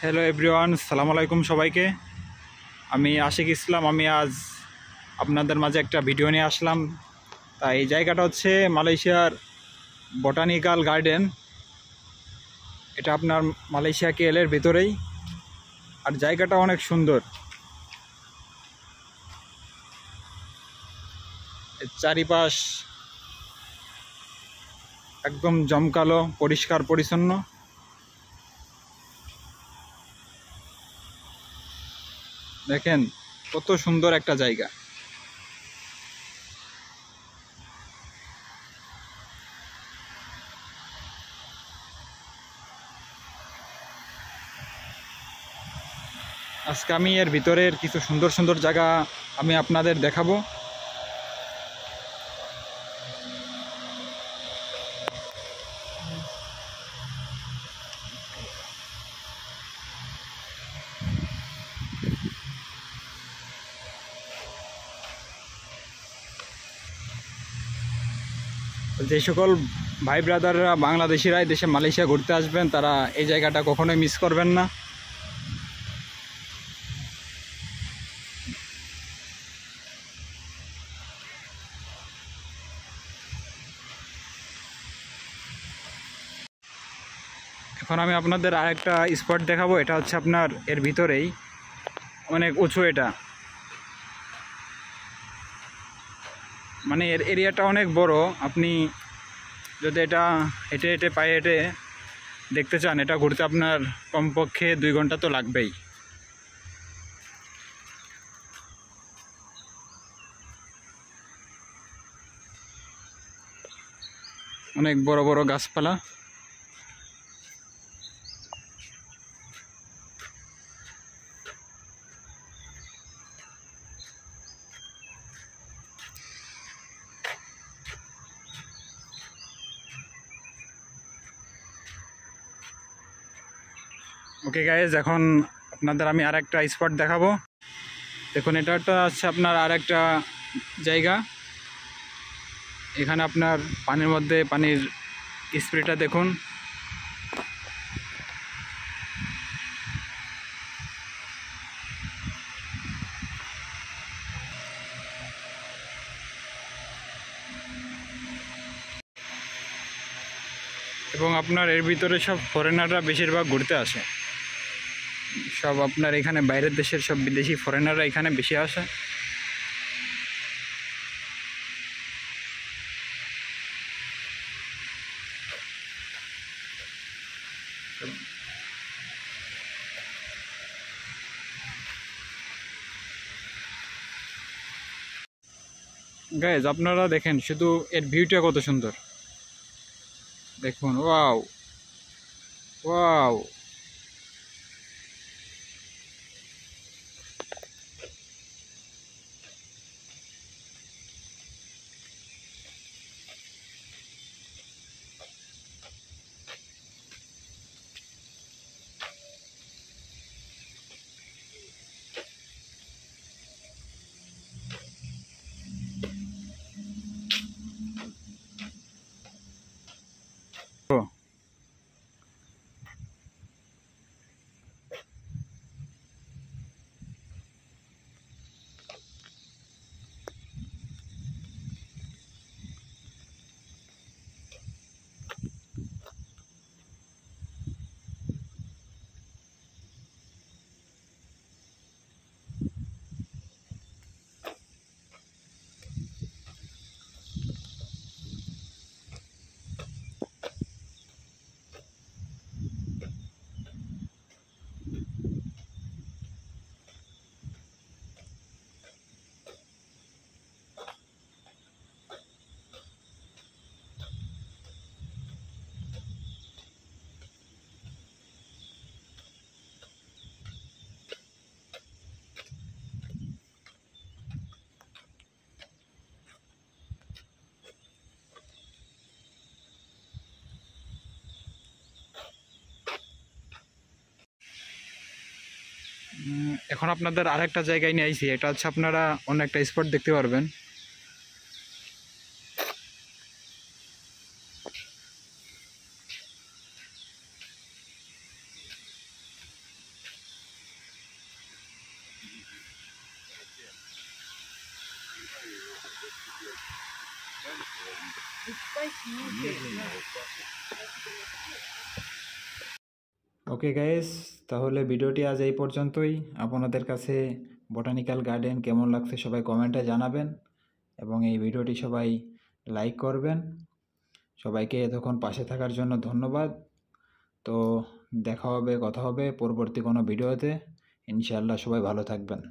Hello everyone, সালাম আলাইকুম সবাইকে। আমি আশিক ইসলাম। আমি আজ আপনাদের মাঝে একটা ভিডিও নিয়ে আসলাম। তাই এই জায়গাটা হচ্ছে মালয়েশিয়ার বটানিক্যাল গার্ডেন। এটা আপনার মালয়েশিয়া কেএলের ভিতরেই, আর জায়গাটা অনেক সুন্দর। এর চারিপাশ একদম জমকালো, পরিষ্কার পরিচ্ছন্ন। দেখেন কত সুন্দর একটা জায়গা। আজকে আমি এর ভিতরের কিছু সুন্দর সুন্দর জায়গা আমি আপনাদের দেখাবো। যে সকল ভাই ব্রাদাররা বাংলাদেশিরা দেশে মালয়েশিয়া ঘুরতে আসবেন, তারা এই জায়গাটা কখনোই মিস করবেন না। এখন আমি আপনাদের আরেকটা স্পট দেখাবো। এটা হচ্ছে আপনার এর ভিতরেই, অনেক উঁচু। এটা মানে এর এরিয়াটা অনেক বড়। আপনি যদি এটা হেঁটে হেঁটে পায়ে হেঁটে দেখতে চান, এটা ঘুরতে আপনার কমপক্ষে 2 ঘন্টা তো লাগবেই। অনেক বড় বড় গাছপালা। ওকে গাইজ, এখন আপনাদের আমি আরেকটা স্পট দেখাবো। দেখুন, এটা হচ্ছে আপনার আরেকটা জায়গা। এখানে আপনার পানির মধ্যে পানির স্প্রেটা দেখুন। এবং আপনার এর ভিতরে সব ফরেনাররা বেশিরভাগ ঘুরতে আসে। সব আপনার এখানে বাইরের দেশের সব বিদেশি ফরেনাররা এখানে বেশি আসে। গাইজ আপনারা দেখেন শুধু এর ভিউটা কত সুন্দর। দেখুন, ওয়াও ওয়াও। এখন আপনাদের আরেকটা জায়গায় নিয়ে আইছি। এটা হচ্ছে আপনারা অন্য একটা স্পট দেখতে পারবেন। ওকে গাইস, তাহলে ভিডিওটি আজ এই পর্যন্তই। আপনাদের কাছে বোটানিক্যাল গার্ডেন কেমন লাগছে সবাই কমেন্টে জানাবেন, এবং এই ভিডিওটি সবাই লাইক করবেন। সবাইকে এতক্ষণ পাশে থাকার জন্য ধন্যবাদ। তো দেখা হবে, কথা হবে পরবর্তী কোনো ভিডিওতে। ইনশাআল্লাহ সবাই ভালো থাকবেন।